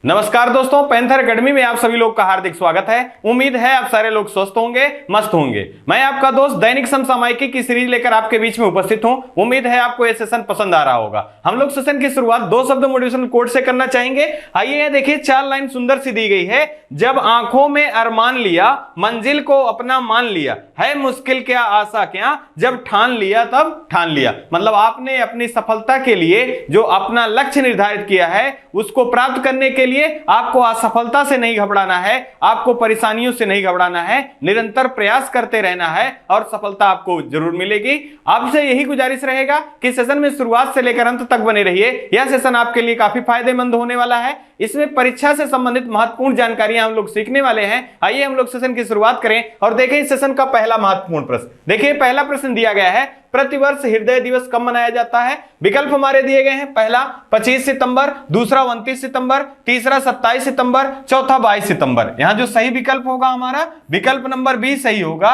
नमस्कार दोस्तों, panther academy में आप सभी लोग का हार्दिक स्वागत है। उम्मीद है आप सारे लोग स्वस्थ होंगे, मस्त होंगे। मैं आपका दोस्त दैनिक समसामयिकी की सीरीज लेकर आपके बीच में उपस्थित हूं। उम्मीद है आपको ये सेशन पसंद आ रहा होगा। हम लोग सेशन की शुरुआत दो शब्द मोटिवेशनल कोट से करना चाहेंगे। आइए यह देखिए, 4 लाइन सुंदर सी दी गई है। जब आंखों में अरमान लिया, मंजिल को अपना मान लिया, है मुश्किल क्या आशा क्या, जब ठान लिया तब ठान लिया। मतलब आपने अपनी सफलता के लिए जो अपना लक्ष्य निर्धारित किया है उसको प्राप्त करने के लिए आपको असफलता से नहीं घबराना है, आपको परेशानियों से नहीं घबराना है, निरंतर प्रयास करते रहना है और सफलता आपको जरूर मिलेगी। आपसे यही गुजारिश रहेगा कि सेशन में शुरुआत से लेकर अंत तक बने रहिए। यह सेशन आपके लिए काफी फायदेमंद होने वाला है। इसमें परीक्षा से संबंधित महत्वपूर्ण जानकारियां हम लोग सीखने वाले हैं। आइए हम लोग सेशन की शुरुआत करें और देखें इस सेशन का पहला महत्वपूर्ण प्रश्न। देखिए, पहला प्रश्न दिया गया है, प्रतिवर्ष हृदय दिवस कब मनाया जाता है? विकल्प हमारे दिए गए हैं। पहला 25 सितंबर, दूसरा 29 सितंबर, तीसरा 27 सितंबर, चौथा 22 सितंबर। यहां जो सही विकल्प होगा हमारा विकल्प नंबर बी सही होगा,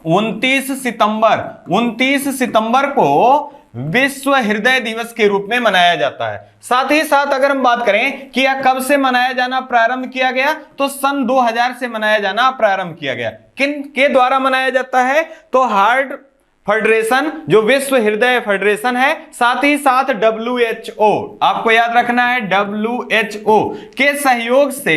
29 सितंबर। 29 सितंबर को विश्व हृदय दिवस के रूप में मनाया जाता है। साथ ही साथ अगर हम बात करें कि यह कब से मनाया जाना प्रारंभ किया गया, तो सन 2000 से मनाया जाना प्रारंभ किया गया। किन के द्वारा मनाया जाता है? तो हार्ट फेडरेशन, जो विश्व हृदय फेडरेशन है, साथ ही साथ WHO, आपको याद रखना है, WHO के सहयोग से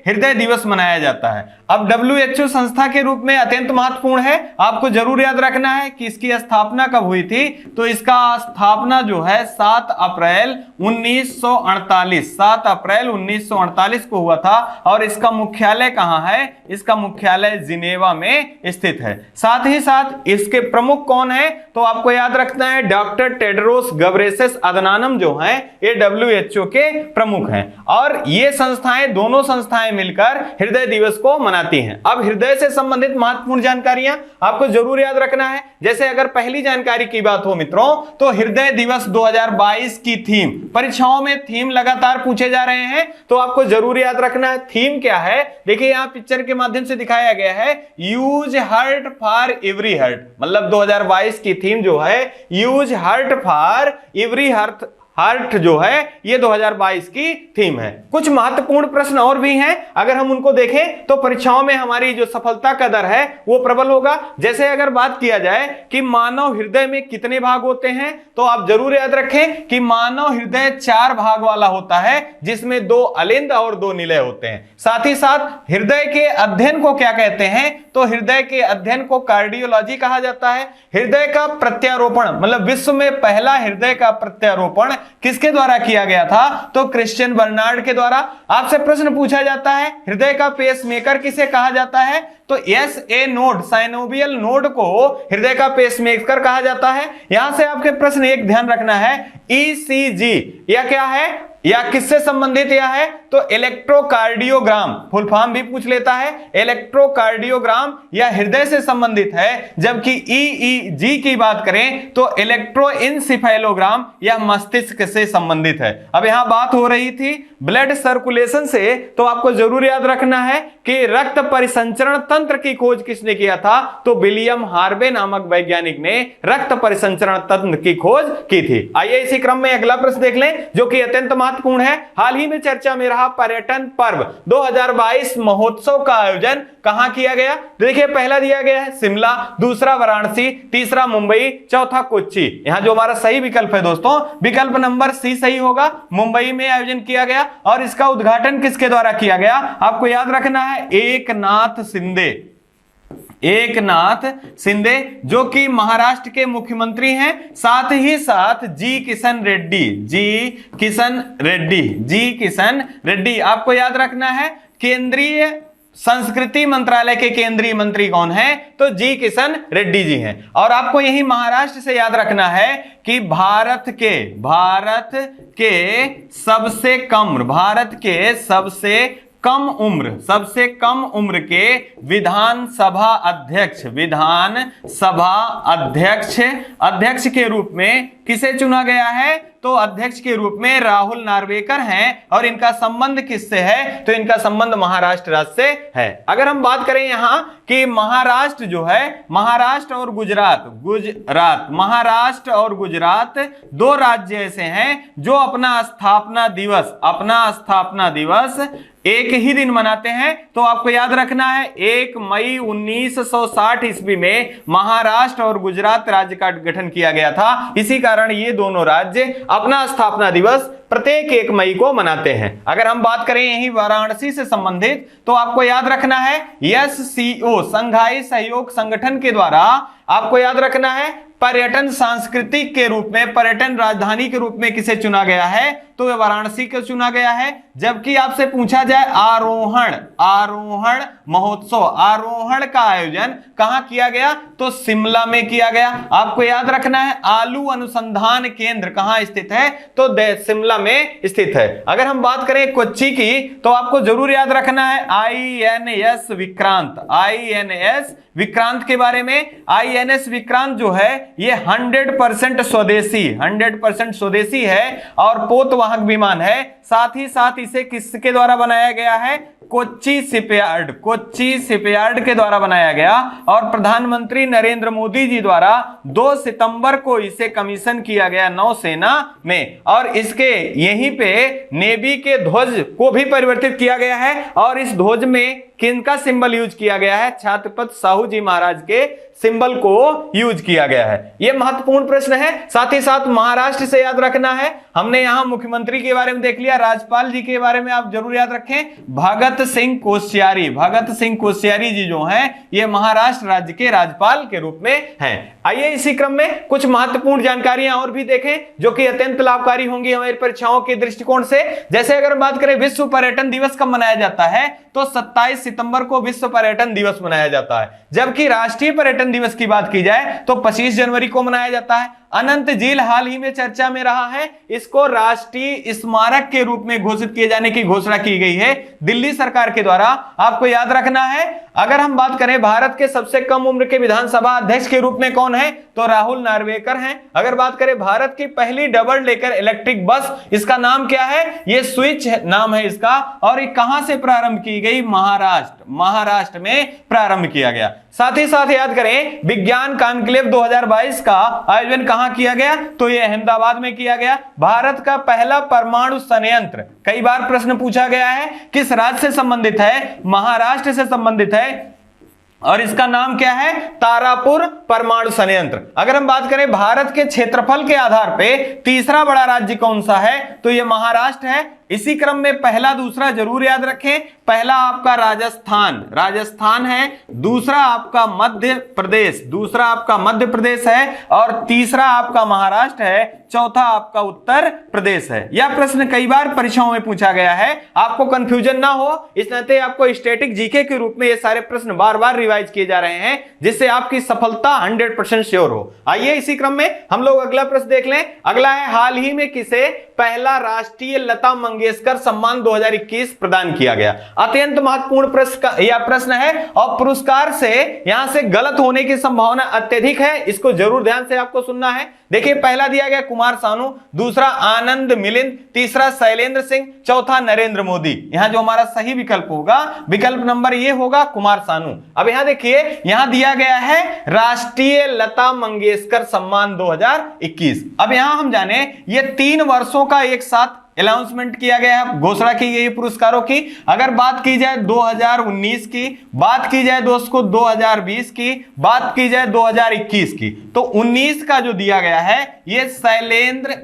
हृदय दिवस मनाया जाता है। अब WHO संस्था के रूप में अत्यंत महत्वपूर्ण है। आपको जरूर याद रखना है कि इसकी स्थापना कब हुई थी। तो इसका स्थापना जो है 7 अप्रैल 1948, 7 अप्रैल 1948 को हुआ था। और इसका मुख्यालय कहां है? इसका मुख्यालय जिनेवा में स्थित है। साथ ही साथ इसके प्रमुख कौन है? तो आपको याद रखना है, डॉक्टर टेड्रोस गब्रेसस अदनानम जो हैं, ये WHO के प्रमुख हैं। और ये संस्थाएं, दोनों संस्थाएं मिलकर हृदय दिवस को मनाती हैं। अब हृदय से संबंधित महत्वपूर्ण जानकारियां आपको जरूर याद रखना है। जैसे अगर पहली जानकारी की बात हो मित्रों, तो हृदय दिवस 2022 की थीम, परीक्षाओं में थीम लगातार पूछे जा रहे हैं, तो आपको जरूर याद रखना है थीम क्या है। देखिए यहां पिक्चर के माध्यम से दिखाया गया है, use heart for every heart. मतलब 2022 की थीम जो है use heart for every heart जो है, ये 2022 की थीम है। कुछ महत्वपूर्ण प्रश्न और भी हैं, अगर हम उनको देखें तो परीक्षाओं में हमारी जो सफलता का दर है वो प्रबल होगा। जैसे अगर बात किया जाए कि मानव हृदय में कितने भाग होते हैं, तो आप जरूर याद रखें कि मानव हृदय 4 भाग वाला होता है, जिसमें 2 अलिंद और 2 निलय होते हैं। साथ ही साथ हृदय के अध्ययन को क्या कहते हैं? तो हृदय के अध्ययन को कार्डियोलॉजी कहा जाता है। हृदय का प्रत्यारोपण, मतलब विश्व में पहला हृदय का प्रत्यारोपण किसके द्वारा किया गया था? तो क्रिश्चियन बर्नार्ड के द्वारा। आपसे प्रश्न पूछा जाता है, हृदय का पेसमेकर किसे कहा जाता है? तो SA नोड, साइनोवियल नोड को हृदय का पेसमेकर कहा जाता है। यहां से आपके प्रश्न एक ध्यान रखना है, ECG यह क्या है या किससे संबंधित यह है? तो इलेक्ट्रोकार्डियोग्राम, फुल फॉर्म भी पूछ लेता है। इलेक्ट्रोकार्डियोग्राम या हृदय से संबंधित है, जबकि EEG की बात करें तो इलेक्ट्रोइंसिफेलोग्राम या मस्तिष्क से संबंधित है। अब यहां बात हो रही थी ब्लड सर्कुलेशन से, तो आपको जरूर याद रखना है कि रक्त परिसंचरण तंत्र की खोज किसने किया था? तो विलियम हार्वे नामक वैज्ञानिक ने रक्त परिसंचरण तंत्र की खोज की थी। आइए इसी क्रम में अगला प्रश्न देख लें, जो कि अत्यंत महत्वपूर्ण है। हाल ही में चर्चा में रहा पर्यटन पर्व 2022 महोत्सव का आयोजन कहां किया गया? देखिए पहला दिया गया है शिमला, दूसरा वाराणसी, तीसरा मुंबई, चौथा कोच्चि। यहां जो हमारा सही विकल्प है दोस्तों, विकल्प नंबर सी सही होगा, मुंबई में आयोजन किया गया। और इसका उद्घाटन किसके द्वारा किया गया? आपको याद रखना है, एकनाथ शिंदे। एकनाथ शिंदे जो कि महाराष्ट्र के मुख्यमंत्री हैं। साथ ही साथ जी किशन रेड्डी आपको याद रखना है, केंद्रीय संस्कृति मंत्रालय के केंद्रीय मंत्री कौन है? तो जी किशन रेड्डी जी हैं। और आपको यही महाराष्ट्र से याद रखना है कि भारत के सबसे कम उम्र के विधानसभा अध्यक्ष के रूप में किसे चुना गया है? तो अध्यक्ष के रूप में राहुल नार्वेकर हैं और इनका संबंध किससे है, तो इनका संबंध महाराष्ट्र राज्य से है। अगर हम बात करें यहां कि महाराष्ट्र जो है, महाराष्ट्र और गुजरात दो राज्य ऐसे हैं जो अपना स्थापना दिवस एक ही दिन मनाते हैं। तो आपको याद रखना है 1 मई 1960 ईस्वी में महाराष्ट्र और गुजरात राज्य का गठन किया गया था। इसी कारण ये दोनों राज्य अपना स्थापना दिवस प्रत्येक 1 मई को मनाते हैं। अगर हम बात करें यही वाराणसी से संबंधित, तो आपको याद रखना है SCO संघाई सहयोग संगठन के द्वारा आपको याद रखना है पर्यटन सांस्कृतिक के रूप में, पर्यटन राजधानी के रूप में किसे चुना गया है, तो वह वाराणसी को चुना गया है। जबकि आपसे पूछा जाए आरोहण महोत्सव, आरोहण का आयोजन कहां किया गया, तो शिमला में किया गया। आपको याद रखना है आलू अनुसंधान केंद्र कहां स्थित है, तो शिमला में स्थित है। अगर हम बात करें कोच्चि की, तो आपको जरूर याद रखना है INS विक्रांत के बारे में। INS विक्रांत जो है ये 100% स्वदेशी है और पोतवाहक विमान है। साथ ही साथ इसे किसके द्वारा बनाया गया है, कोच्चि शिपयार्ड के द्वारा बनाया गया और प्रधानमंत्री नरेंद्र मोदी जी द्वारा 2 सितंबर को इसे कमीशन किया गया नौसेना में। और इसके यहीं पे नेवी के ध्वज को भी परिवर्तित किया गया है और इस ध्वज में किनका सिंबल यूज किया गया है, छत्रपति साहू जी महाराज के सिंबल को यूज किया गया है। यह महत्वपूर्ण प्रश्न है। साथ ही साथ महाराष्ट्र से याद रखना है, हमने यहां मुख्यमंत्री के बारे में देख लिया, राज्यपाल जी के बारे में आप जरूर याद रखें, भगत सिंह कोश्यारी जी जो हैं ये महाराष्ट्र राज्य के राज्यपाल के रूप में हैं। आइए इसी क्रम में कुछ महत्वपूर्ण जानकारियां और भी देखें जो कि अत्यंत लाभकारी होंगी हमारी परीक्षाओं के दृष्टिकोण से। जैसे अगर बात करें विश्व पर्यटन दिवस कब मनाया जाता है, तो 27 सितंबर को विश्व पर्यटन दिवस मनाया जाता है। जबकि राष्ट्रीय पर्यटन दिवस की बात की जाए तो 25 जनवरी को मनाया जाता है। अनंत झील हाल ही में चर्चा में रहा है, इसको राष्ट्रीय स्मारक के रूप में घोषित किए जाने की घोषणा की गई है दिल्ली सरकार के द्वारा। आपको याद रखना है, अगर हम बात करें भारत के सबसे कम उम्र के विधानसभा अध्यक्ष के रूप में कौन है, तो राहुल नार्वेकर हैं। अगर बात करें भारत की पहली डबल डेकर इलेक्ट्रिक बस, इसका नाम क्या है, ये स्विच नाम है इसका, और ये कहां से प्रारंभ की गई, महाराष्ट्र में प्रारंभ किया गया। साथ ही साथ याद करें विज्ञान कॉन्क्लेव 2022 का आयोजन कहां किया गया, तो यह अहमदाबाद में किया गया। भारत का पहला परमाणु संयंत्र, कई बार प्रश्न पूछा गया है, किस राज्य से संबंधित है, महाराष्ट्र से संबंधित है और इसका नाम क्या है, तारापुर परमाणु संयंत्र। अगर हम बात करें भारत के क्षेत्रफल के आधार पे तीसरा बड़ा राज्य कौन सा है, तो यह महाराष्ट्र है। इसी क्रम में पहला दूसरा जरूर याद रखें, पहला आपका राजस्थान है, दूसरा आपका मध्य प्रदेश है और तीसरा आपका महाराष्ट्र है, चौथा आपका उत्तर प्रदेश है। यह प्रश्न कई बार परीक्षाओं में पूछा गया है, आपको कंफ्यूजन ना हो इस नाते आपको स्टैटिक जीके के रूप में ये सारे प्रश्न बार बार रिवाइज किए जा रहे हैं जिससे आपकी सफलता 100% श्योर हो। आइए इसी क्रम में हम लोग अगला प्रश्न देख लें। अगला है, हाल ही में किसे पहला राष्ट्रीय लता मंगेशकर सम्मान 2021 प्रदान किया गया। अत्यंत महत्वपूर्ण प्रश्न है और पुरस्कार से यहां से गलत होने की संभावना अत्यधिक है, इसको जरूर ध्यान से आपको सुनना है। देखिए पहला दिया गया कुमार सानू, दूसरा आनंद मिलिंद, तीसरा शैलेंद्र सिंह, चौथा नरेंद्र मोदी। यहां जो हमारा सही विकल्प होगा, विकल्प नंबर ये होगा कुमार सानू। अब यहां देखिए यहां दिया गया है राष्ट्रीय लता मंगेशकर सम्मान 2021। अब यहां हम जाने ये 3 वर्षों का एक साथ अनाउंसमेंट किया गया है, घोषणा की गई पुरस्कारों की। अगर बात की जाए 2019 की, बात की जाए दोस्तों 2020 की, बात की जाए 2021 की, तो 19 का जो दिया गया है ये शैलेंद्र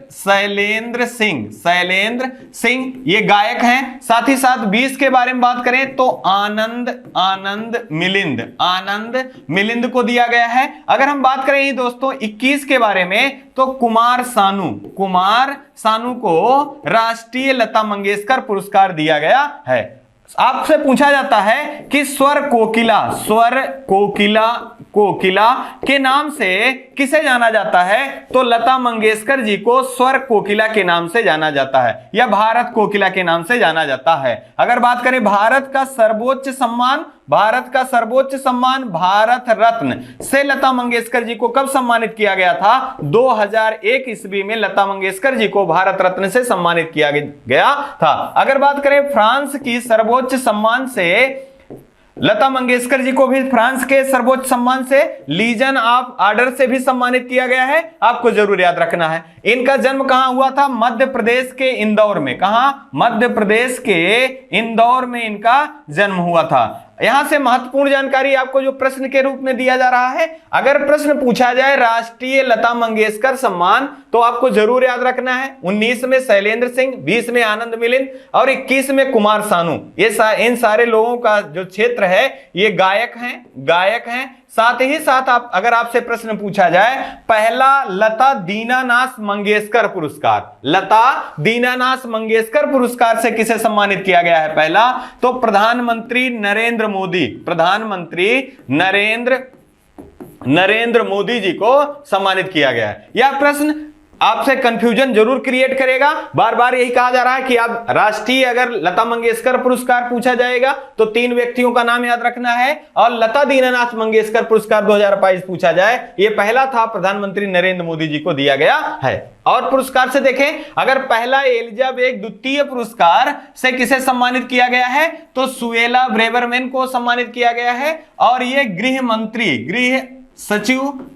सिंह ये गायक हैं। साथ ही साथ 20 के बारे में बात करें तो आनंद मिलिंद को दिया गया है। अगर हम बात करें दोस्तों 21 के बारे में तो कुमार सानू को राष्ट्रीय लता मंगेशकर पुरस्कार दिया गया है। आपसे पूछा जाता है कि स्वर कोकिला कोकिला के नाम से किसे जाना जाता है? तो लता मंगेशकर जी को स्वर कोकिला के नाम से जाना जाता है या भारत कोकिला के नाम से जाना जाता है। अगर बात करें भारत का सर्वोच्च सम्मान, भारत रत्न से लता मंगेशकर जी को कब सम्मानित किया गया था? 2001 ईस्वी में लता मंगेशकर जी को भारत रत्न से सम्मानित किया गया था। अगर बात करें फ्रांस की सर्वोच्च सम्मान से, लता मंगेशकर जी को भी फ्रांस के सर्वोच्च सम्मान से लीजन ऑफ ऑर्डर से भी सम्मानित किया गया है, आपको जरूर याद रखना है। इनका जन्म कहां हुआ था? मध्य प्रदेश के इंदौर में। कहां? मध्य प्रदेश के इंदौर में इनका जन्म हुआ था। यहां से महत्वपूर्ण जानकारी आपको जो प्रश्न के रूप में दिया जा रहा है, अगर प्रश्न पूछा जाए राष्ट्रीय लता मंगेशकर सम्मान, तो आपको जरूर याद रखना है 19 में शैलेंद्र सिंह, 20 में आनंद मिलिंद और 21 में कुमार सानू। ये इन सारे लोगों का जो क्षेत्र है ये गायक हैं। साथ ही साथ अगर आपसे प्रश्न पूछा जाए पहला लता दीनानाथ मंगेशकर पुरस्कार से किसे सम्मानित किया गया है? पहला तो प्रधानमंत्री नरेंद्र मोदी जी को सम्मानित किया गया है। यह प्रश्न आपसे कंफ्यूजन जरूर क्रिएट करेगा। बार बार यही कहा जा रहा है कि आप राष्ट्रीय अगर लता मंगेशकर पुरस्कार पूछा जाएगा तो 3 व्यक्तियों का नाम याद रखना है, और लता दीनानाथ मंगेशकर पुरस्कार 2022 पूछा जाए, ये पहला था प्रधानमंत्री नरेंद्र मोदी जी को दिया गया है। और पुरस्कार से देखें, अगर पहला एलिजाबेथ द्वितीय पुरस्कार से किसे सम्मानित किया गया है? तो सुएला ब्रेवरमैन को सम्मानित किया गया है। और ये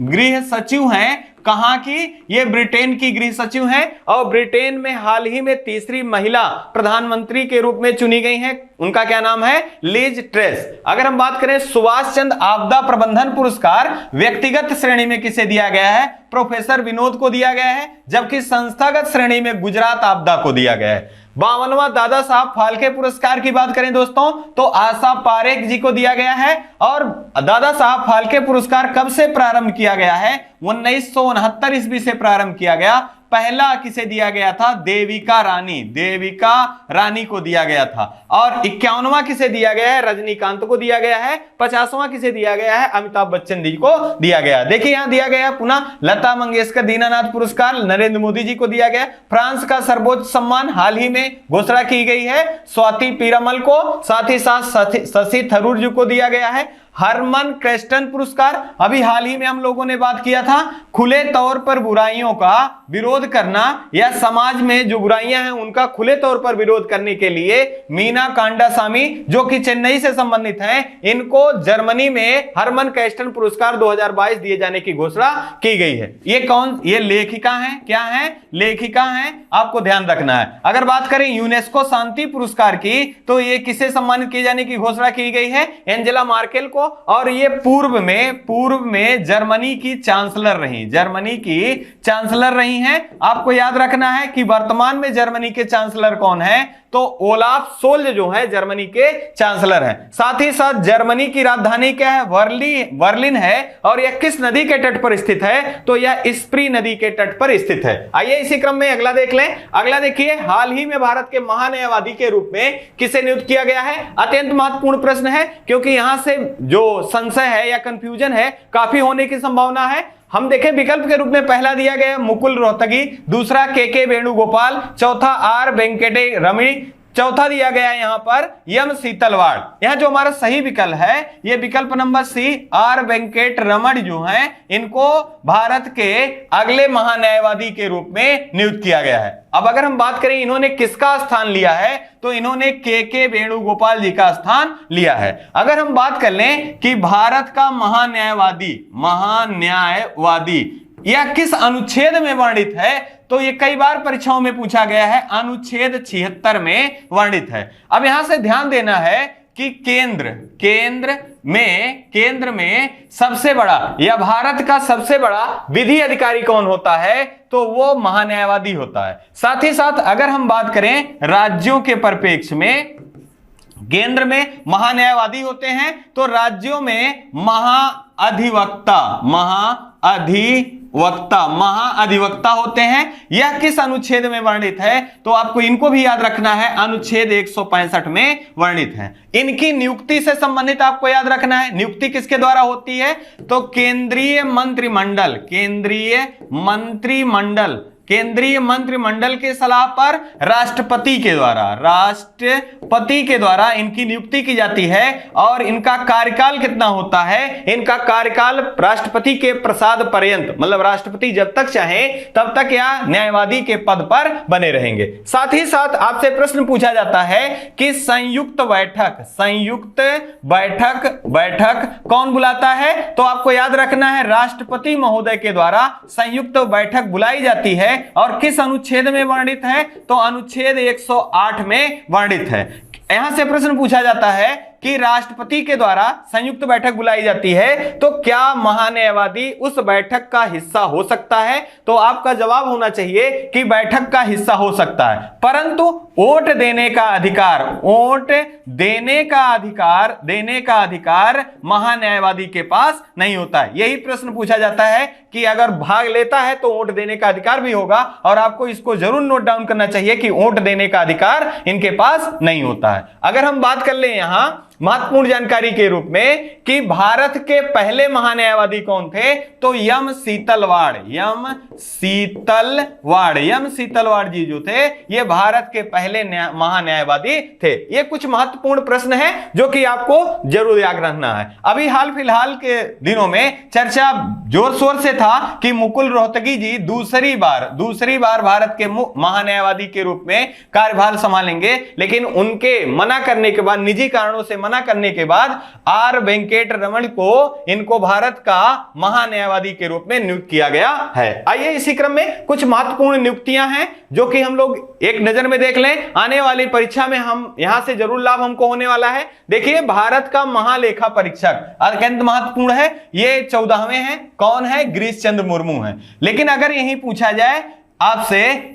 गृह सचिव हैं। कहां की? ये ब्रिटेन की गृह सचिव हैं और ब्रिटेन में हाल ही में तीसरी महिला प्रधानमंत्री के रूप में चुनी गई हैं। उनका क्या नाम है? Liz Truss. अगर हम बात करें सुभाष चंद्र आपदा प्रबंधन पुरस्कार व्यक्तिगत श्रेणी में किसे दिया गया है? प्रोफेसर विनोद को दिया गया है, जबकि संस्थागत श्रेणी में गुजरात आपदा को दिया गया है। 52वां दादा साहब फाल्के पुरस्कार की बात करें दोस्तों तो आशा पारेख जी को दिया गया है। और दादा साहब फाल्के पुरस्कार कब से प्रारंभ किया गया है? 1969 ईस्वी से प्रारंभ किया गया। पहला किसे दिया गया था? देविका रानी को दिया गया था। और 51वां किसे दिया गया है? रजनीकांत को दिया गया है। 50वां किसे दिया गया है? अमिताभ बच्चन जी को दिया गया। देखिए यहां दिया गया पुनः लता मंगेशकर दीनानाथ पुरस्कार नरेंद्र मोदी जी को दिया गया। फ्रांस का सर्वोच्च सम्मान हाल ही में घोषणा की गई है स्वाति पीरामल को, साथ ही साथ शशि थरूर जी को दिया गया है। हरमन क्रेस्टन पुरस्कार अभी हाल ही में हम लोगों ने बात किया था, खुले तौर पर बुराइयों का विरोध करना या समाज में जो बुराइयां हैं उनका खुले तौर पर विरोध करने के लिए मीना कांडासामी जो कि चेन्नई से संबंधित हैं, इनको जर्मनी में हरमन क्रेस्टन पुरस्कार 2022 दिए जाने की घोषणा की गई है। ये लेखिका हैं। क्या हैं? लेखिका हैं, आपको ध्यान रखना है। अगर बात करें यूनेस्को शांति पुरस्कार की तो ये किसे सम्मानित किए जाने की घोषणा की गई है? एंजेला मार्केल को। और ये पूर्व में जर्मनी की चांसलर रही हैं। आपको याद रखना है कि वर्तमान में जर्मनी के चांसलर कौन है? तो ओलाफ सोल्ज जो है जर्मनी के चांसलर हैं। साथ ही साथ जर्मनी की राजधानी क्या है? बर्लिन है। और यह किस नदी के तट पर स्थित है? तो यह स्प्री नदी के तट पर स्थित है। आइए इसी क्रम में अगला देख लें। अगला देखिए, हाल ही में भारत के महान्यायवादी के रूप में किसे नियुक्त किया गया है? अत्यंत महत्वपूर्ण प्रश्न है क्योंकि यहां से जो संशय है या कंफ्यूजन है काफी होने की संभावना है। हम देखें विकल्प के रूप में पहला दिया गया मुकुल रोहतगी, दूसरा के वेणुगोपाल, चौथा आर वेंकटे रमणी, चौथा दिया गया है यहां पर यम शीतलवाड़। यहां जो हमारा सही विकल्प है ये विकल्प नंबर सी, आर वेंकट रमण जो हैं इनको भारत के अगले महान्यायवादी के रूप में नियुक्त किया गया है। अब अगर हम बात करें इन्होंने किसका स्थान लिया है तो इन्होंने के वेणुगोपाल जी का स्थान लिया है। अगर हम बात कर लें कि भारत का महान्यायवादी यह किस अनुच्छेद में वर्णित है तो ये कई बार परीक्षाओं में पूछा गया है, अनुच्छेद 76 में वर्णित है। अब यहां से ध्यान देना है कि केंद्र में सबसे बड़ा या भारत का सबसे बड़ा विधि अधिकारी कौन होता है तो वो महान्यायवादी होता है। साथ ही साथ अगर हम बात करें राज्यों के परिप्रेक्ष्य में केंद्र में महान्यायवादी होते हैं, तो राज्यों में महाअधिवक्ता होते हैं। यह किस अनुच्छेद में वर्णित है? तो आपको इनको भी याद रखना है, अनुच्छेद 165 में वर्णित है। इनकी नियुक्ति से संबंधित आपको याद रखना है, नियुक्ति किसके द्वारा होती है? तो केंद्रीय मंत्रिमंडल के सलाह पर राष्ट्रपति के द्वारा इनकी नियुक्ति की जाती है। और इनका कार्यकाल कितना होता है? इनका कार्यकाल राष्ट्रपति के प्रसाद पर्यंत, मतलब राष्ट्रपति जब तक चाहे तब तक यह न्यायवादी के पद पर बने रहेंगे। साथ ही साथ आपसे प्रश्न पूछा जाता है कि संयुक्त बैठक कौन बुलाता है? तो आपको याद रखना है, राष्ट्रपति महोदय के द्वारा संयुक्त बैठक बुलाई जाती है। और किस अनुच्छेद में वर्णित है? तो अनुच्छेद 108 में वर्णित है। यहां से प्रश्न पूछा जाता है कि राष्ट्रपति के द्वारा संयुक्त बैठक बुलाई जाती है, तो क्या महान्यायवादी उस बैठक का हिस्सा हो सकता है? तो आपका जवाब होना चाहिए कि बैठक का हिस्सा हो सकता है, परंतु वोट देने का अधिकार महान्यायवादी के पास नहीं होता है। यही प्रश्न पूछा जाता है कि अगर भाग लेता है तो वोट देने का अधिकार भी होगा, और आपको इसको जरूर नोट डाउन करना चाहिए कि वोट देने का अधिकार इनके पास नहीं होता है। अगर हम बात कर लें यहां महत्वपूर्ण जानकारी के रूप में कि भारत के पहले महान्यायवादी कौन थे, तो यम शीतलवाड़ जी जो थे, ये भारत के पहले महान्यायवादी थे। ये कुछ महत्वपूर्ण प्रश्न हैं जो कि आपको जरूर याद रखना है। अभी हाल फिलहाल के दिनों में चर्चा जोर शोर से था कि मुकुल रोहतगी जी दूसरी बार भारत के महान्यायवादी के रूप में कार्यभार संभालेंगे, लेकिन उनके मना करने के बाद, निजी कारणों से मना करने के बाद आर वेंकटरमण को इनको भारत का महान्यायवादी के रूप में नियुक्त किया गया है। आइए इसी क्रम में कुछ महत्वपूर्ण नियुक्तियां हैं जो कि हम लोग एक नजर में देख लें। आने वाली परीक्षा में हम यहां से जरूर लाभ हमको होने वाला है। देखिए, भारत का महालेखा परीक्षक अत्यंत महत्वपूर्ण है, ये 14वें हैं। कौन है? गिरीश चंद्र मुर्मू है। लेकिन अगर यही पूछा जाए आपसे,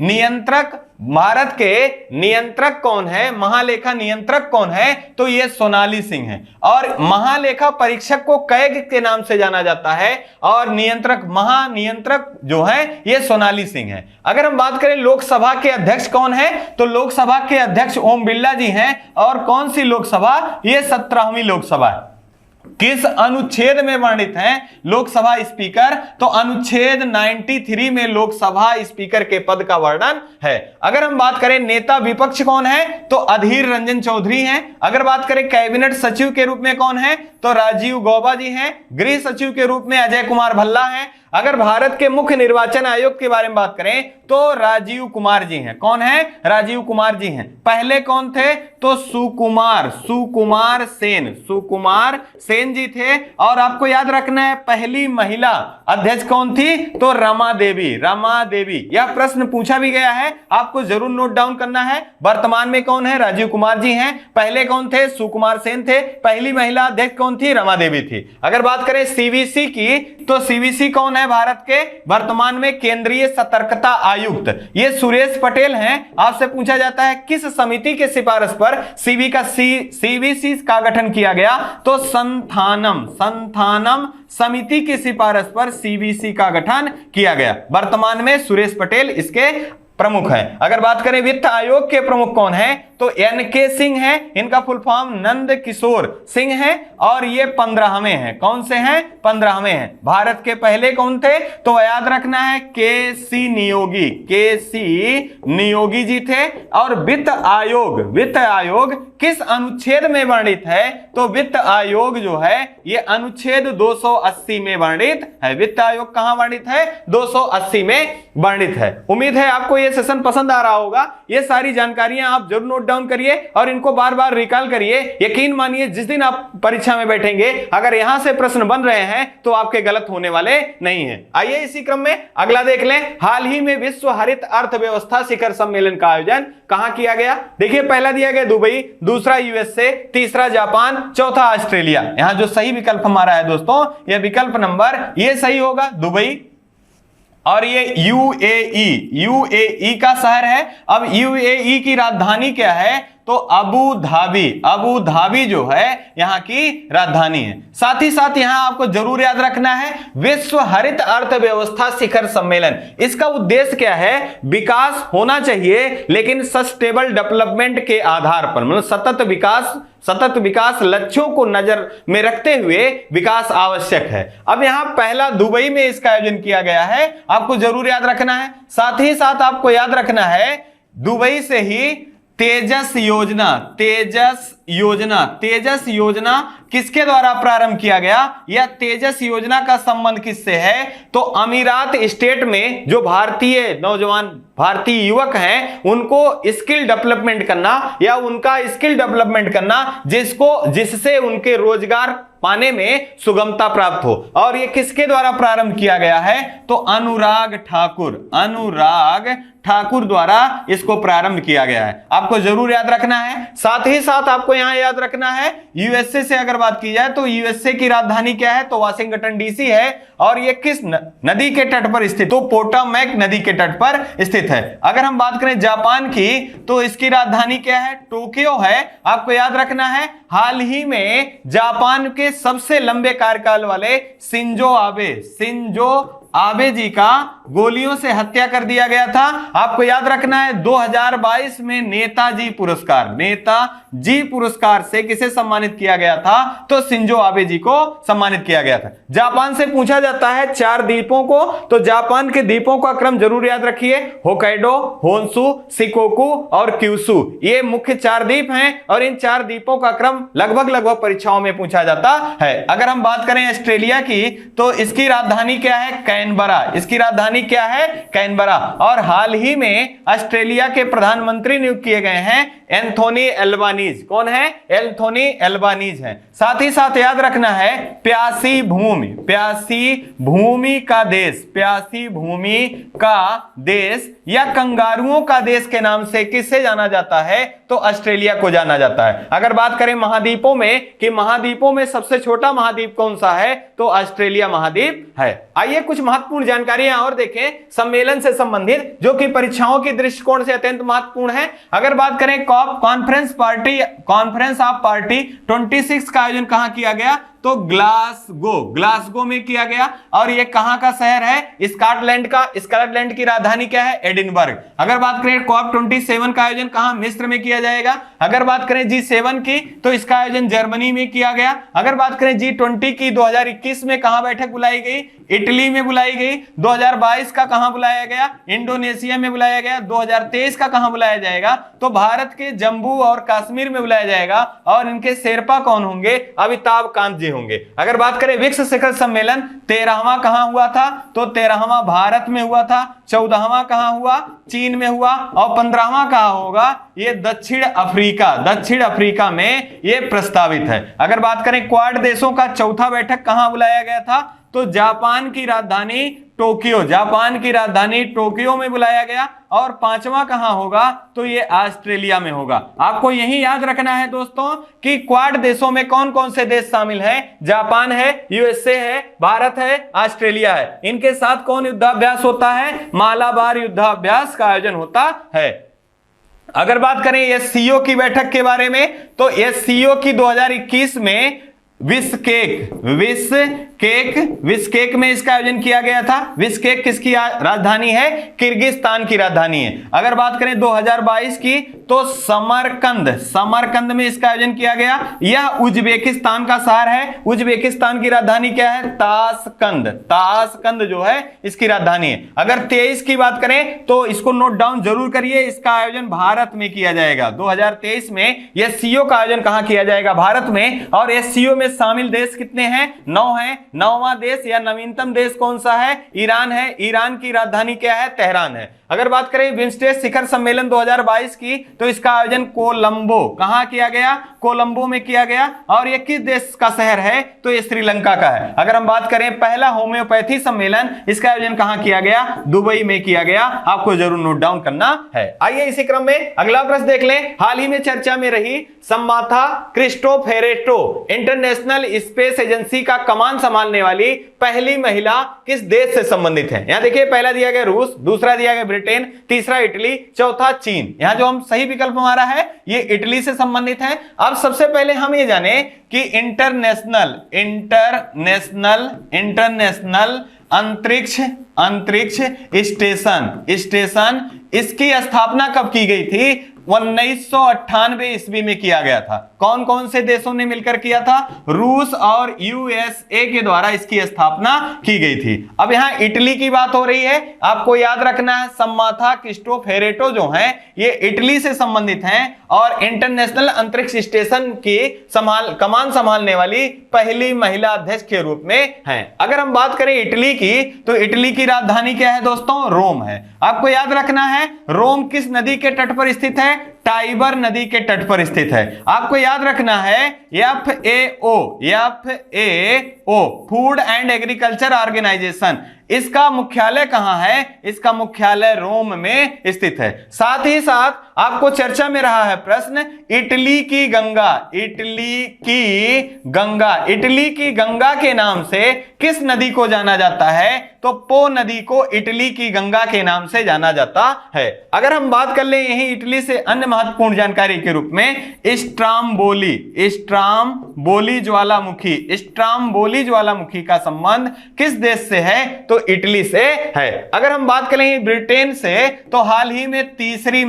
भारत के नियंत्रक कौन है, महालेखा नियंत्रक कौन है, तो यह सोनाली सिंह है। और महालेखा परीक्षक को कैग के नाम से जाना जाता है, और महानियंत्रक जो है यह सोनाली सिंह है। अगर हम बात करें लोकसभा के अध्यक्ष कौन है, तो लोकसभा के अध्यक्ष ओम बिरला जी हैं। और कौन सी लोकसभा? यह 17वीं लोकसभा है। किस अनुच्छेद में वर्णित है लोकसभा स्पीकर? तो अनुच्छेद 93 में लोकसभा स्पीकर के पद का वर्णन है। अगर हम बात करें नेता विपक्ष कौन है, तो अधीर रंजन चौधरी हैं। अगर बात करें कैबिनेट सचिव के रूप में कौन है, तो राजीव गौबा जी हैं। गृह सचिव के रूप में अजय कुमार भल्ला हैं। अगर भारत के मुख्य निर्वाचन आयोग के बारे में बात करें तो राजीव कुमार जी हैं। कौन है? राजीव कुमार जी हैं। पहले कौन थे? तो सुकुमार सेन जी थे। और आपको याद रखना है पहली महिला अध्यक्ष कौन थी? तो रमा देवी। यह प्रश्न पूछा भी गया है, आपको जरूर नोट डाउन करना है। वर्तमान में कौन है? राजीव कुमार जी हैं। पहले कौन थे? सुकुमार सेन थे। पहली महिला अध्यक्ष कौन थी? रमा देवी थी। अगर बात करें सीवीसी की, तो सीवीसी कौन है भारत के? वर्तमान में केंद्रीय सतर्कता आयुक्त, ये सुरेश पटेल हैं। आपसे पूछा जाता है किस समिति के सिफारिश पर सीवीसी का गठन किया गया? तो संथानम समिति की सिफारिश पर सीवीसी का गठन किया गया। वर्तमान में सुरेश पटेल इसके प्रमुख है। अगर बात करें वित्त आयोग के प्रमुख कौन है, तो एनके सिंह है। इनका फुल फॉर्म नंद किशोर सिंह है और ये 15वें हैं। कौन से हैं? 15वें हैं। भारत के पहले कौन थे? तो याद रखना है केसी नियोगी जी थे। और वित्त आयोग किस अनुच्छेद में वर्णित है? तो वित्त आयोग जो है ये अनुच्छेद 280 में वर्णित है। वित्त आयोग कहां वर्णित है? 280 में वर्णित है। उम्मीद है आपको ये सेशन पसंद आ रहा होगा। ये सारी जानकारियां आप जरूर नोट डाउन करिए और इनको बार बार रिकॉल करिए। यकीन मानिए जिस दिन आप परीक्षा में बैठेंगे, अगर यहां से प्रश्न बन रहे हैं तो आपके गलत होने वाले नहीं है। आइए इसी क्रम में अगला देख लें। हाल ही में विश्व हरित अर्थव्यवस्था शिखर सम्मेलन का आयोजन कहां किया गया? देखिए, पहला दिया गया दुबई, दूसरा यूएसए, तीसरा जापान, चौथा ऑस्ट्रेलिया। यहां जो सही विकल्प हमारा है दोस्तों, यह विकल्प नंबर ये सही होगा, दुबई। और ये यूएई का शहर है। अब यूएई की राजधानी क्या है? तो अबू धाबी, अबू धाबी जो है यहां की राजधानी है। साथ ही साथ यहां आपको जरूर याद रखना है विश्व हरित अर्थव्यवस्था शिखर सम्मेलन। इसका उद्देश्य क्या है? विकास होना चाहिए लेकिन सस्टेनेबल डेवलपमेंट के आधार पर, मतलब सतत विकास लक्ष्यों को नजर में रखते हुए विकास आवश्यक है। अब यहां पहला दुबई में इसका आयोजन किया गया है, आपको जरूर याद रखना है। साथ ही साथ आपको याद रखना है दुबई से ही तेजस योजना किसके द्वारा प्रारंभ किया गया? या तेजस योजना का संबंध किससे है? तो अमीरात स्टेट में जो भारतीय नौजवान, भारतीय युवक हैं, उनको स्किल डेवलपमेंट करना या उनका स्किल डेवलपमेंट करना जिससे उनके रोजगार पाने में सुगमता प्राप्त हो। और ये किसके द्वारा प्रारंभ किया गया है? तो अनुराग ठाकुर द्वारा इसको प्रारंभ किया गया है। आपको जरूर याद रखना है। साथ ही साथ आपको यहां याद रखना है यूएसए से अगर बात की जाए तो यूएसए की राजधानी क्या है? तो वाशिंगटन डीसी है। और ये किस नदी के तट पर स्थित? तो पोटोमैक नदी के तट पर स्थित है। अगर हम बात करें जापान की तो इसकी राजधानी क्या है? टोक्यो है। आपको याद रखना है हाल ही में जापान के सबसे लंबे कार्यकाल वाले शिंजो आबे जी का गोलियों से हत्या कर दिया गया था। आपको याद रखना है 2022 में नेताजी पुरस्कार से किसे सम्मानित किया गया था? तो शिंजो आबे जी को सम्मानित किया गया था। जापान से पूछा जाता है 4 द्वीपों को, तो जापान के द्वीपों का क्रम जरूर याद रखिए। होकाइडो, होन्शु, शिकोकू और क्यूशु, ये मुख्य 4 द्वीप हैं और इन 4 द्वीपों का क्रम लगभग परीक्षाओं में पूछा जाता है। अगर हम बात करें ऑस्ट्रेलिया की तो इसकी राजधानी क्या है? कैनबरा। और हाल ही में ऑस्ट्रेलिया के प्रधानमंत्री नियुक्त किए गए हैं एंथोनी एल्बानीज। कौन है? एंथोनी एल्बानीज हैं। साथ ही साथ याद रखना है प्यासी भूमि का देश या कंगारुओं का देश के नाम से किससे जाना जाता है? तो ऑस्ट्रेलिया को जाना जाता है। अगर बात करें महाद्वीपों में कि महाद्वीपों में सबसे छोटा महाद्वीप कौन सा है? तो ऑस्ट्रेलिया महाद्वीप है। आइए कुछ महत्वपूर्ण जानकारियां और देखें सम्मेलन से संबंधित जो कि परीक्षाओं के दृष्टिकोण से अत्यंत महत्वपूर्ण है। अगर बात करें कॉन्फ्रेंस ऑफ पार्टी 26 का आयोजन कहां किया गया? तो ग्लासगो में किया गया। और ये कहां का शहर है? स्कॉटलैंड की राजधानी क्या है? एडिनबर्ग। अगर बात करें कॉप 27 का आयोजन कहां? मिस्र में किया जाएगा। अगर बात करें G7 की तो इसका आयोजन जर्मनी में किया गया। अगर बात करें G20 की 2021 में कहां बैठक बुलाई गई? इटली में बुलाई गई। 2022 का कहां बुलाया गया? इंडोनेशिया में बुलाया गया। 2023 का कहां बुलाया जाएगा? तो भारत के जम्मू और कश्मीर में बुलाया जाएगा। और इनके शेरपा कौन होंगे? अमिताभ कांत जी होंगे। अगर बात करें ब्रिक्स शिखर सम्मेलन 13वां कहां हुआ था? तो 13वां भारत में हुआ था। 14वां कहां हुआ? चीन में हुआ। और 15वां कहां होगा? ये दक्षिण अफ्रीका में ये प्रस्तावित है। अगर बात करें क्वाड देशों का चौथा बैठक कहां बुलाया गया था? तो जापान की राजधानी टोक्यो में बुलाया गया। और 5वां कहां होगा? तो ये ऑस्ट्रेलिया में होगा। आपको यही याद रखना है दोस्तों कि क्वाड देशों में कौन कौन से देश शामिल हैं? जापान है, यूएसए है, भारत है, ऑस्ट्रेलिया है। इनके साथ कौन युद्धाभ्यास होता है? मालाबार युद्धाभ्यास का आयोजन होता है। अगर बात करें एससीओ की बैठक के बारे में तो एससीओ की 2021 में विश्केक में इसका आयोजन किया गया था। विश्केक किसकी राजधानी है? किर्गिस्तान की राजधानी है। अगर बात करें 2022 की तो समरकंद में इसका आयोजन किया गया। यह उज्बेकिस्तान का शहर है। उज्बेकिस्तान की राजधानी क्या है? ताशकंद जो है इसकी राजधानी है। अगर 23 की बात करें तो इसको नोट डाउन जरूर करिए, इसका आयोजन भारत में किया जाएगा। 2023 में एससीओ का आयोजन कहां किया जाएगा? भारत में। और एससीओ में शामिल देश कितने हैं? 9 हैं। 9वां देश या नवीनतम देश कौन सा है? ईरान है। ईरान की राजधानी क्या है? तेहरान है। अगर बात करें बिम्स्टेक शिखर सम्मेलन 2022 की तो इसका आयोजन कहां किया गया? कोलंबो में किया गया। और ये किस देश का शहर है? तो ये श्रीलंका का है। अगर हम बात करें पहला होम्योपैथी सम्मेलन, इसका आयोजन कहां किया गया? दुबई में किया गया। आपको जरूर नोट डाउन करना है। आइए इसी क्रम में अगला प्रश्न देख लें। हाल ही में चर्चा में रही समांथा क्रिस्टोफेरेटो इंटरनेशनल स्पेस एजेंसी का कमान संभालने वाली पहली महिला किस देश से संबंधित है? यहां देखिए, पहला दिया गया रूस, दूसरा दिया गया ब्रिटेन, तीसरा इटली, चौथा चीन। यहां जो हम सही विकल्प हमारा है ये इटली से संबंधित है। अब सबसे पहले हम ये जाने कि इंटरनेशनल अंतरिक्ष स्टेशन इसकी स्थापना कब की गई थी? 1998 ईस्वी में किया गया था। कौन कौन से देशों ने मिलकर किया था? रूस और यूएसए के द्वारा इसकी स्थापना की गई थी। अब यहां इटली की बात हो रही है, आपको याद रखना है सम्माथा क्रिस्टोफेरेटो जो हैं ये इटली से संबंधित हैं और इंटरनेशनल अंतरिक्ष स्टेशन की कमान संभालने वाली पहली महिला अध्यक्ष के रूप में हैं। अगर हम बात करें इटली की, तो इटली की राजधानी क्या है दोस्तों? रोम है। आपको याद रखना है रोम किस नदी के तट पर स्थित है? टाइबर नदी के तट पर स्थित है। आपको याद रखना है FAO food and agriculture organization, इसका मुख्यालय कहां है? इसका मुख्यालय रोम में स्थित है। साथ ही साथ आपको चर्चा में रहा है प्रश्न, इटली की गंगा के नाम से किस नदी को जाना जाता है? तो पो नदी को इटली की गंगा के नाम से जाना जाता है। अगर हम बात कर ले यही इटली से अन्य महत्वपूर्ण जानकारी के रूप में, स्ट्राम्बोली ज्वालामुखी का संबंध किस देश से है? तो इटली से है। अगर हम बात करें ब्रिटेन से, तो हाल ही में तीसरी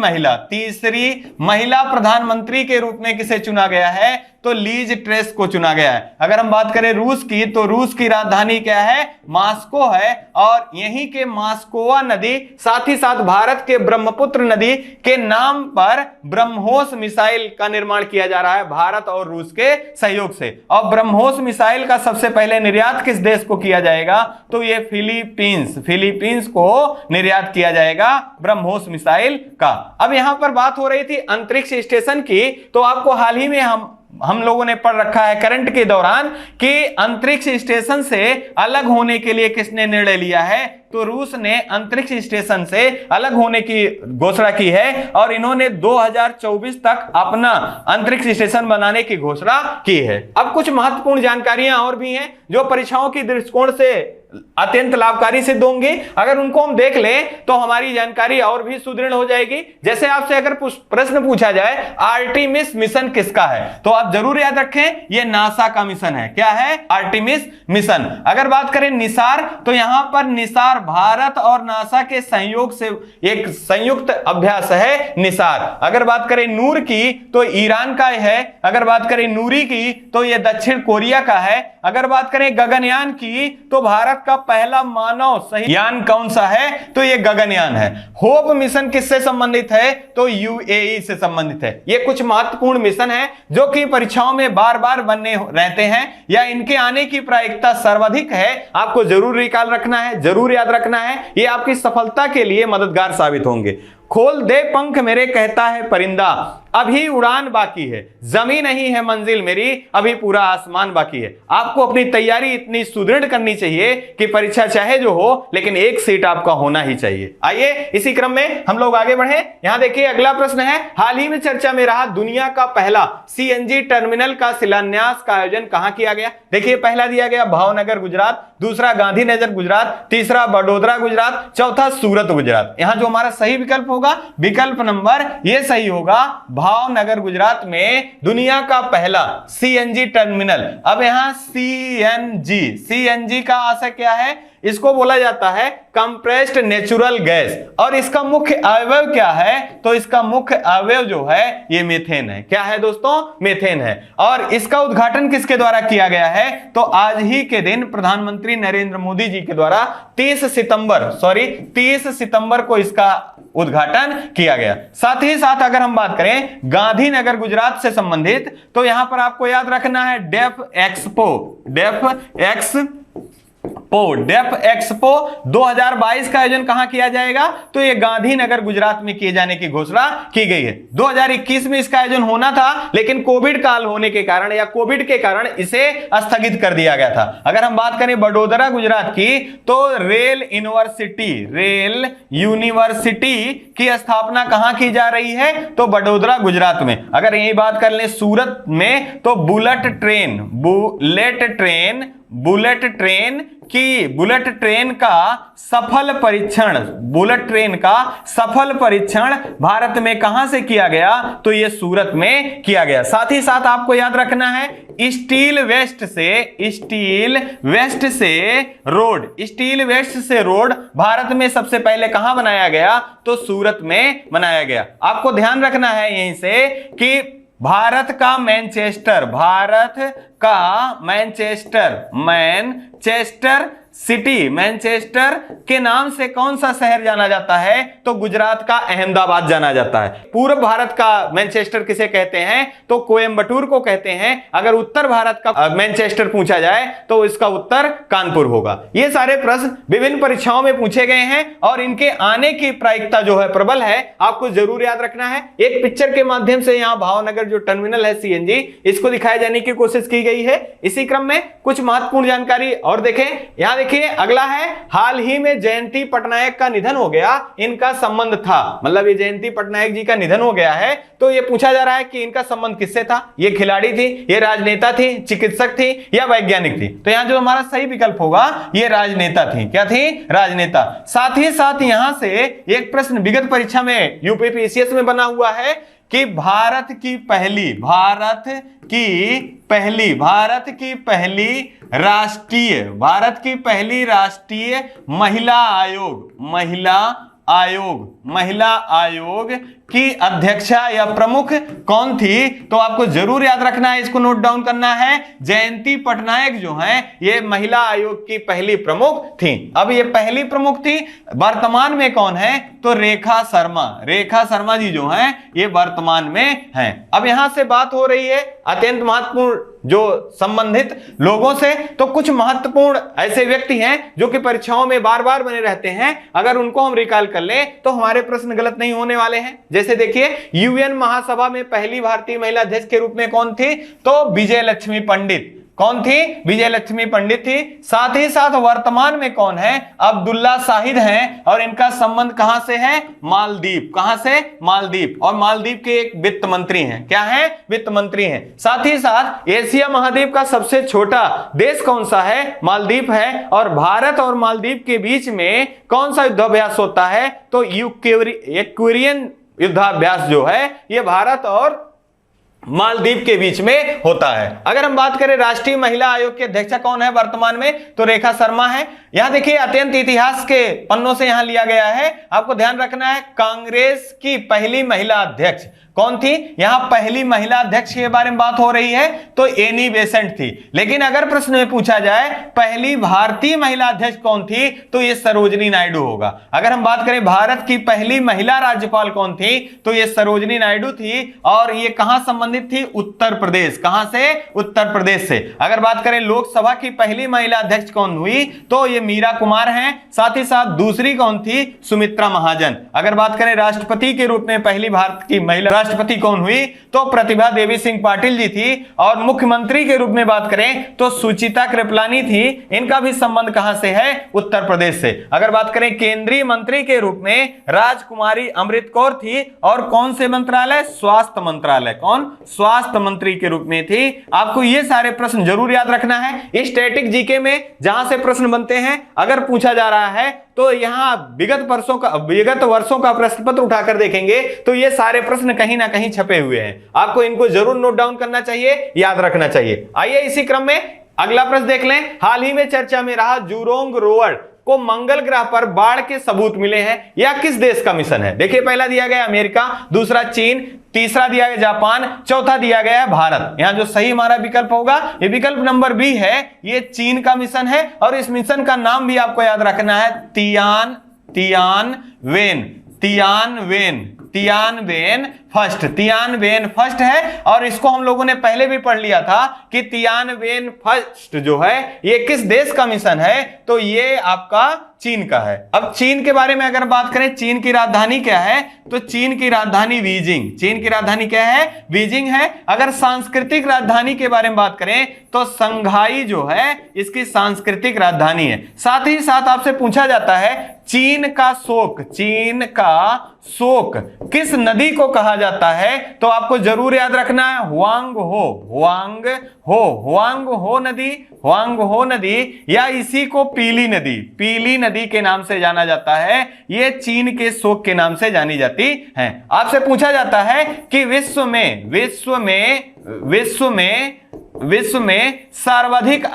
महिला प्रधानमंत्री के रूप में किसे चुना गया है? तो लीज ट्रेस को चुना गया है। अगर हम बात करें रूस की, तो रूस की राजधानी क्या है? मॉस्को है और यहीं के मॉस्कोवा नदी, साथ ही साथ भारत के ब्रह्मपुत्र नदी के नाम पर ब्रह्मोस मिसाइल का निर्माण किया जा रहा है भारत और रूस के सहयोग से। और ब्रह्मोस मिसाइल का सबसे पहले निर्यात किस देश को किया जाएगा? तो ये फिलीपींस को निर्यात किया जाएगा ब्रह्मोस मिसाइल का। अब यहां पर बात हो रही थी अंतरिक्ष स्टेशन की, तो आपको हाल ही में हम लोगों ने पढ़ रखा है करंट के दौरान कि अंतरिक्ष स्टेशन से अलग होने के लिए किसने निर्णय लिया है? तो रूस ने अंतरिक्ष स्टेशन से अलग होने की घोषणा की है और इन्होंने 2024 तक अपना अंतरिक्ष स्टेशन बनाने की घोषणा की है। अब कुछ महत्वपूर्ण जानकारियां और भी हैं जो परीक्षाओं की दृष्टिकोण से अत्यंत लाभकारी सिद्ध होंगे। अगर उनको हम देख लें तो हमारी जानकारी और भी सुदृढ़ हो जाएगी। जैसे आपसे अगर प्रश्न पूछा जाए आर्टेमिस मिशन किसका है, तो आप जरूर याद रखें यह नासा का मिशन है। क्या है? Artemis mission. अगर बात करें निसार, तो यहां पर निसार भारत और नासा के सहयोग से एक संयुक्त अभ्यास है निसार। अगर बात करें नूर की, तो ईरान का है। अगर बात करें नूरी की, तो यह दक्षिण कोरिया का है। अगर बात करें गगनयान की, तो भारत का पहला मानव सही यान कौन सा है? तो यह गगनयान है। होप मिशन किससे संबंधित है? तो यूएई से संबंधित है। ये कुछ महत्वपूर्ण मिशन है जो कि परीक्षाओं में बार बार बनने रहते हैं या इनके आने की प्रायिकता सर्वाधिक है। आपको जरूर रिकॉल रखना है, जरूर याद रखना है, ये आपकी सफलता के लिए मददगार साबित होंगे। खोल दे पंख मेरे कहता है परिंदा, अभी उड़ान बाकी है, जमी नहीं है मंजिल मेरी, अभी पूरा आसमान बाकी है। आपको अपनी तैयारी इतनी सुदृढ़ करनी चाहिए कि परीक्षा चाहे जो हो लेकिन एक सीट आपका होना ही चाहिए। आइए इसी क्रम में हम लोग आगे बढ़े। यहां देखिए अगला प्रश्न है, हाल ही में चर्चा में रहा दुनिया का पहला सीएनजी टर्मिनल का शिलान्यास का आयोजन कहां किया गया? देखिए पहला दिया गया भावनगर गुजरात, दूसरा गांधीनगर गुजरात, तीसरा बड़ोदरा गुजरात, चौथा सूरत गुजरात। यहां जो हमारा सही विकल्प होगा, विकल्प नंबर ये सही होगा, भावनगर गुजरात में दुनिया का पहला सीएनजी टर्मिनल। अब यहां सीएनजी का आशय क्या है? इसको बोला जाता है कंप्रेस्ड नेचुरल गैस और इसका मुख्य अवयव क्या है? तो इसका मुख्य अवयव जो है ये मीथेन है। क्या है दोस्तों? मीथेन है। और इसका उद्घाटन किसके द्वारा किया गया है? तो आज ही के दिन प्रधानमंत्री नरेंद्र मोदी जी के द्वारा 30 सितंबर को इसका उद्घाटन किया गया। साथ ही साथ अगर हम बात करें गांधीनगर गुजरात से संबंधित, तो यहां पर आपको याद रखना है डेफ एक्सपो 2022 का आयोजन कहां किया जाएगा? तो यह गांधीनगर गुजरात में किए जाने की घोषणा की गई है। 2021 में इसका आयोजन होना था लेकिन कोविड काल होने के कारण या कोविड के कारण इसे स्थगित कर दिया गया था। अगर हम बात करें बड़ोदरा गुजरात की, तो रेल यूनिवर्सिटी की स्थापना कहां की जा रही है? तो बड़ोदरा गुजरात में। अगर यही बात कर लें सूरत में, तो बुलेट ट्रेन कि बुलेट ट्रेन का सफल परीक्षण भारत में कहां से किया गया? तो यह सूरत में किया गया। साथ ही साथ आपको याद रखना है स्टील वेस्ट से रोड भारत में सबसे पहले कहां बनाया गया? तो सूरत में बनाया गया। आपको ध्यान रखना है यहीं से कि भारत का मैनचेस्टर के नाम से कौन सा शहर जाना जाता है? तो गुजरात का अहमदाबाद जाना जाता है। पूर्व भारत का मैनचेस्टर किसे कहते हैं? तो कोयम्बटूर को कहते हैं। अगर उत्तर भारत का मैनचेस्टर पूछा जाए तो इसका उत्तर कानपुर होगा। ये सारे प्रश्न विभिन्न परीक्षाओं में पूछे गए हैं और इनके आने की प्रायिकता जो है प्रबल है। आपको जरूर याद रखना है। एक पिक्चर के माध्यम से यहाँ भावनगर जो टर्मिनल है सीएनजी, इसको दिखाए जाने की कोशिश की गई है। इसी क्रम में कुछ महत्वपूर्ण जानकारी और देखें। यहां देखिए अगला है, हाल ही में जयंती पटनायक का निधन हो गया, इनका संबंध था। मतलब ये जयंती पटनायक जी का निधन हो गया है तो ये पूछा जा रहा है कि इनका संबंध किससे था? ये खिलाड़ी थी, ये राजनेता थी, चिकित्सक थी या वैज्ञानिक थी? तो यहां जो हमारा सही विकल्प होगा ये राजनेता थी। क्या थी? राजनेता। साथ ही साथ यहां से एक प्रश्न विगत परीक्षा में यूपीपीसीएस में बना हुआ है कि भारत की पहली राष्ट्रीय महिला आयोग की अध्यक्षा या प्रमुख कौन थी? तो आपको जरूर याद रखना है, इसको नोट डाउन करना है। जयंती पटनायक जो हैं ये महिला आयोग की पहली प्रमुख थी। अब ये पहली प्रमुख थी। वर्तमान में कौन है? तो रेखा शर्मा जी जो हैं ये वर्तमान में हैं। अब यहां से बात हो रही है अत्यंत महत्वपूर्ण जो संबंधित लोगों से, तो कुछ महत्वपूर्ण ऐसे व्यक्ति हैं जो कि परीक्षाओं में बार बार बने रहते हैं। अगर उनको हम रिकॉल कर लें तो हमारे प्रश्न गलत नहीं होने वाले हैं। जैसे देखिए यूएन महासभा में पहली भारतीय महिला अध्यक्ष के रूप में कौन थी? तो विजय लक्ष्मी पंडित। कौन थी? विजय लक्ष्मी पंडित थी। साथ ही साथ वर्तमान में कौन है? अब्दुल्ला शाहिद हैं और इनका संबंध कहां से है? मालदीव। कहां से? मालदीव। और मालदीव के एक वित्त मंत्री हैं। क्या है? वित्त मंत्री हैं। साथ ही साथ एशिया महाद्वीप का सबसे छोटा देश कौन सा है? मालदीव है। और भारत और मालदीव के बीच में कौन सा युद्धाभ्यास होता है? तो यूक्रेनियन युद्धाभ्यास जो है ये भारत और मालदीव के बीच में होता है। अगर हम बात करें राष्ट्रीय महिला आयोग की अध्यक्षा कौन है वर्तमान में? तो रेखा शर्मा है। यहां देखिए अत्यंत इतिहास के पन्नों से यहां लिया गया है। आपको ध्यान रखना है कांग्रेस की पहली महिला अध्यक्ष कौन थी? यहां पहली महिला अध्यक्ष के बारे में बात हो रही है तो एनी बेसेंट थी। लेकिन अगर प्रश्न में पूछा जाए पहली भारतीय महिला अध्यक्ष कौन थी? तो ये सरोजिनी नायडू होगा। अगर हम बात करें भारत की पहली महिला राज्यपाल कौन थी? तो ये सरोजिनी नायडू थी। और ये कहां संबंधित थी? उत्तर प्रदेश। कहां से? उत्तर प्रदेश से। अगर बात करें लोकसभा की पहली महिला अध्यक्ष कौन हुई? तो ये मीरा कुमार हैं। साथ ही साथ दूसरी कौन थी? सुमित्रा महाजन। अगर बात करें राष्ट्रपति के रूप में पहली भारत की महिला राष्ट्रपति कौन हुई? तो प्रतिभा देवी सिंह पाटिल जी थी। और मुख्यमंत्री के रूप में बात करें तो सुचिता कृपलानी थी। इनका भी संबंध कहां से है? उत्तर प्रदेश से। अगर बात करें केंद्रीय मंत्री के रूप में राजकुमारी अमृत कौर थी। और कौन से मंत्रालय? स्वास्थ्य मंत्रालय। कौन? स्वास्थ्य मंत्री के रूप में थी। आपको ये सारे प्रश्न जरूर याद रखना है। स्टैटिक जीके में जहां से प्रश्न बनते हैं अगर पूछा जा रहा है तो यहां विगत वर्षों का प्रश्न पत्र उठाकर देखेंगे तो ये सारे प्रश्न कहीं ना कहीं छपे हुए हैं। आपको इनको जरूर नोट डाउन करना चाहिए, याद रखना चाहिए। आइए इसी क्रम में अगला प्रश्न देख लें। हाल ही में चर्चा में रहा जूरोंग रोवर को मंगल ग्रह पर बाढ़ के सबूत मिले हैं, यह किस देश का मिशन है? देखिए पहला दिया गया अमेरिका, दूसरा चीन, तीसरा दिया गया जापान, चौथा दिया गया है भारत। यहां जो सही हमारा विकल्प होगा ये विकल्प नंबर बी है। ये चीन का मिशन है और इस मिशन का नाम भी आपको याद रखना है तियानवेन फर्स्ट है। और इसको हम लोगों ने पहले भी पढ़ लिया था कि तियानवेन फर्स्ट जो है ये किस देश का मिशन है? तो ये आपका चीन का है। अब चीन के बारे में अगर बात करें, चीन की राजधानी क्या है, तो चीन की राजधानी बीजिंग, चीन की राजधानी क्या है, बीजिंग है। अगर सांस्कृतिक राजधानी के बारे में बात करें तो संघाई जो है इसकी सांस्कृतिक राजधानी है। साथ ही साथ आपसे पूछा जाता है चीन का शोक, चीन का शोक किस नदी को कहा जाता है, तो आपको जरूर याद रखना है हुआंग हो, हुआंग हो, हुआंग हो नदी, हुआंग हो नदी, या इसी को पीली नदी, पीली नदी के नाम से जाना जाता है। यह चीन के शोक के नाम से जानी जाती है। आपसे पूछा जाता है कि विश्व में सर्वाधिक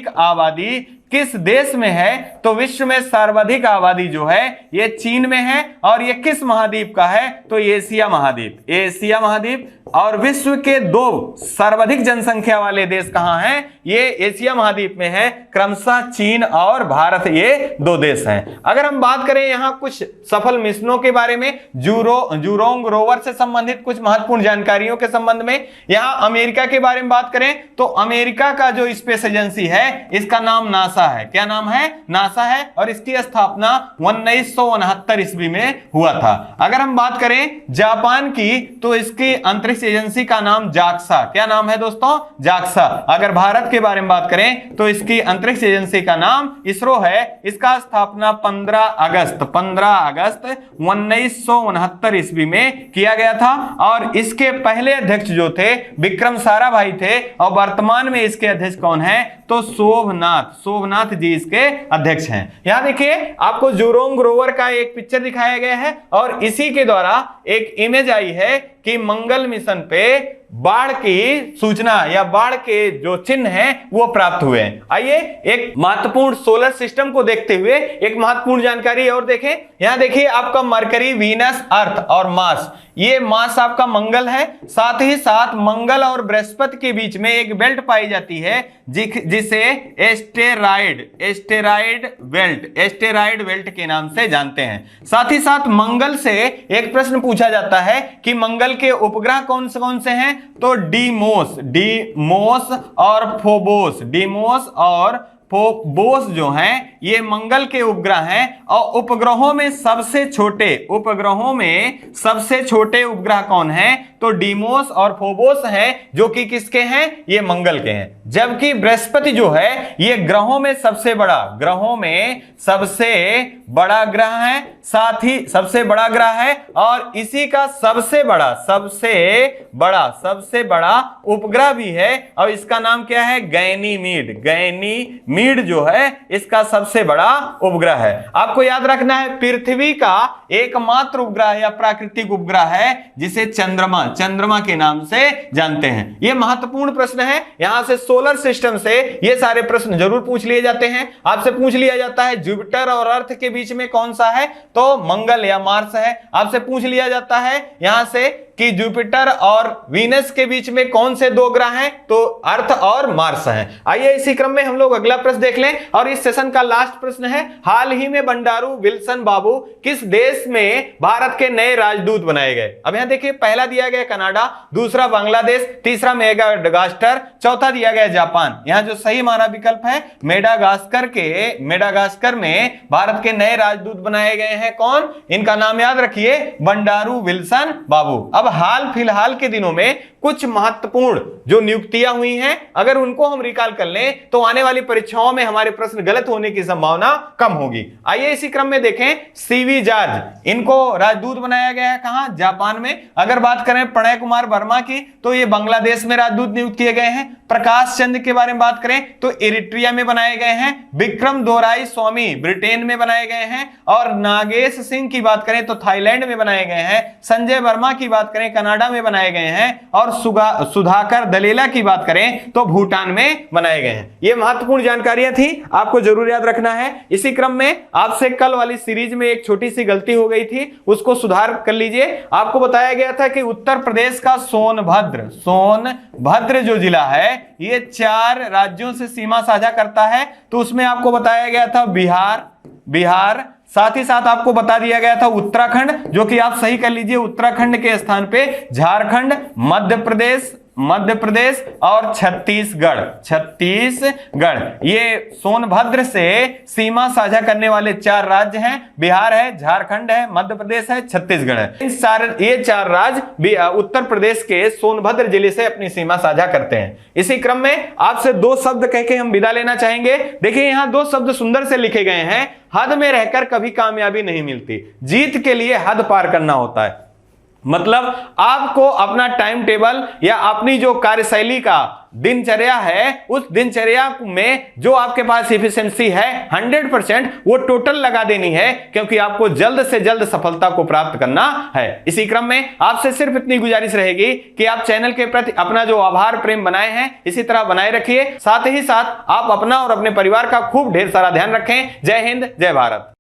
आबादी किस देश में है, तो विश्व में सर्वाधिक आबादी जो है ये चीन में है। और ये किस महाद्वीप का है, तो एशिया महाद्वीप, एशिया महाद्वीप। और विश्व के 2 सर्वाधिक जनसंख्या वाले देश कहां हैं, ये एशिया महाद्वीप में है, क्रमशः चीन और भारत, ये 2 देश हैं। अगर हम बात करें यहां कुछ सफल मिशनों के बारे में, जुरोंग रोवर से संबंधित कुछ महत्वपूर्ण जानकारियों के संबंध में, यहां अमेरिका के बारे में बात करें तो अमेरिका का जो स्पेस एजेंसी है इसका नाम नासा है। क्या नाम है, नासा है। और इसकी स्थापना 1969 ईस्वी में हुआ था। अगर हम बात करें जापान की तो इसकी अंतरिक्ष एजेंसी का नाम जाक्सा, क्या नाम है दोस्तों, जाक्सा। अगर भारत के बारे में बात करें तो इसकी अंतरिक्ष एजेंसी का नाम इसरो है। इसका स्थापना 15 अगस्त 1969 ईस्वी में किया गया था। और इसके पहले अध्यक्ष जो थे विक्रम साराभाई थे, और वर्तमान में इसके अध्यक्ष कौन है, तो सोमनाथ जी इसके अध्यक्ष हैं। यहां देखिए आपको जुरोंग रोवर का एक पिक्चर दिखाया गया है और इसी के द्वारा एक इमेज आई है कि मंगल मिशन पे बाढ़ की सूचना या बाढ़ के जो चिन्ह हैं वो प्राप्त हुए हैं। आइए एक महत्वपूर्ण सोलर सिस्टम को देखते हुए एक महत्वपूर्ण जानकारी और देखें। यहां देखिए आपका मरकरी, वीनस, अर्थ और मार्स, ये मार्स आपका मंगल है। साथ ही साथ मंगल और बृहस्पति के बीच में एक बेल्ट पाई जाती है जिसे एस्टेरॉयड बेल्ट के नाम से जानते हैं। साथ ही साथ मंगल से एक प्रश्न पूछा जाता है कि मंगल के उपग्रह कौन से हैं, तो डीमोस और फोबोस, डीमोस और फोबोस जो हैं ये मंगल के उपग्रह हैं। और उपग्रहों में सबसे छोटे उपग्रह कौन हैं, तो डीमोस और फोबोस हैं, जो कि किसके हैं, ये मंगल के हैं। जबकि बृहस्पति जो है ये ग्रहों में सबसे बड़ा ग्रह है, साथ ही सबसे बड़ा ग्रह है। और इसी का सबसे बड़ा उपग्रह भी है और इसका नाम क्या है, गैनीमीड जो है इसका सबसे बड़ा उपग्रह है। आपको याद रखना है पृथ्वी का एकमात्र उपग्रह या प्राकृतिक उपग्रह है जिसे चंद्रमा के नाम से जानते हैं। यह महत्वपूर्ण प्रश्न है। यहां से सोलर सिस्टम से ये सारे प्रश्न जरूर पूछ लिए जाते हैं। आपसे पूछ लिया जाता है जुपिटर और अर्थ के बीच में कौन सा है, तो मंगल या मार्स है। आपसे पूछ लिया जाता है यहां से कि जुपिटर और वीनस के बीच में कौन से 2 ग्रह हैं, तो अर्थ और मार्स हैं। आइए इसी क्रम में हम लोग अगला प्रश्न देख लें और इस सेशन का लास्ट प्रश्न है, हाल ही में बंडारू विल्सन बाबू किस देश में भारत के नए राजदूत बनाए गए। अब यहां देखिए पहला दिया गया कनाडा, दूसरा बांग्लादेश, तीसरा मेडागास्कर, चौथा दिया गया जापान। यहां जो सही हमारा विकल्प है मेडागास्कर में भारत के नए राजदूत बनाए गए हैं कौन, इनका नाम याद रखिए, बंडारू विल्सन बाबू। अब हाल फिलहाल के दिनों में कुछ महत्वपूर्ण जो नियुक्तियां हुई हैं, अगर उनको हम रिकॉल कर लें तो आने वाली परीक्षाओं में हमारे प्रश्न गलत होने की संभावना कम होगी। आइए इसी क्रम में देखें, सीवी जॉर्ज, इनको राजदूत बनाया गया है कहां, जापान में। अगर बात करें प्रणय कुमार वर्मा की तो ये बांग्लादेश में राजदूत नियुक्त किए गए हैं। प्रकाश चंद्र के बारे में बात करें तो इरिट्रिया में बनाए गए हैं। विक्रम दोराई स्वामी ब्रिटेन में बनाए गए हैं। और नागेश सिंह की बात करें तो थाईलैंड में बनाए गए हैं। संजय वर्मा की बात करें कनाडा में बनाए गए हैं। और सुधाकर दलेला की बात करें तो भूटान में बनाए गए हैं। ये महत्वपूर्ण जानकारियां थी, आपको जरूर याद रखना है। इसी क्रम में आपसे कल वाली सीरीज में एक छोटी सी गलती हो गई थी, उसको सुधार कर लीजिए। आपको बताया गया था कि उत्तर प्रदेश का सोनभद्र जो जिला है ये 4 राज्यों से सीमा साझा करता है। तो उसमें आपको बताया गया था बिहार, साथ ही साथ आपको बता दिया गया था उत्तराखंड, जो कि आप सही कर लीजिए, उत्तराखंड के स्थान पे झारखंड, मध्य प्रदेश, मध्य प्रदेश और छत्तीसगढ़। छत्तीसगढ़ ये सोनभद्र से सीमा साझा करने वाले 4 राज्य हैं। बिहार है, झारखंड है, मध्य प्रदेश है, छत्तीसगढ़ है। ये 4 राज्य उत्तर प्रदेश के सोनभद्र जिले से अपनी सीमा साझा करते हैं। इसी क्रम में आपसे 2 शब्द कह के हम विदा लेना चाहेंगे। देखिए यहां 2 शब्द सुंदर से लिखे गए हैं। हद में रहकर कभी कामयाबी नहीं मिलती, जीत के लिए हद पार करना होता है। मतलब आपको अपना टाइम टेबल या अपनी जो कार्यशैली का दिनचर्या है, उस दिनचर्या में जो आपके पास एफिशिएंसी है 100% वो टोटल लगा देनी है, क्योंकि आपको जल्द से जल्द सफलता को प्राप्त करना है। इसी क्रम में आपसे सिर्फ इतनी गुजारिश रहेगी कि आप चैनल के प्रति अपना जो आभार प्रेम बनाए हैं इसी तरह बनाए रखिए। साथ ही साथ आप अपना और अपने परिवार का खूब ढेर सारा ध्यान रखें। जय हिंद, जय भारत।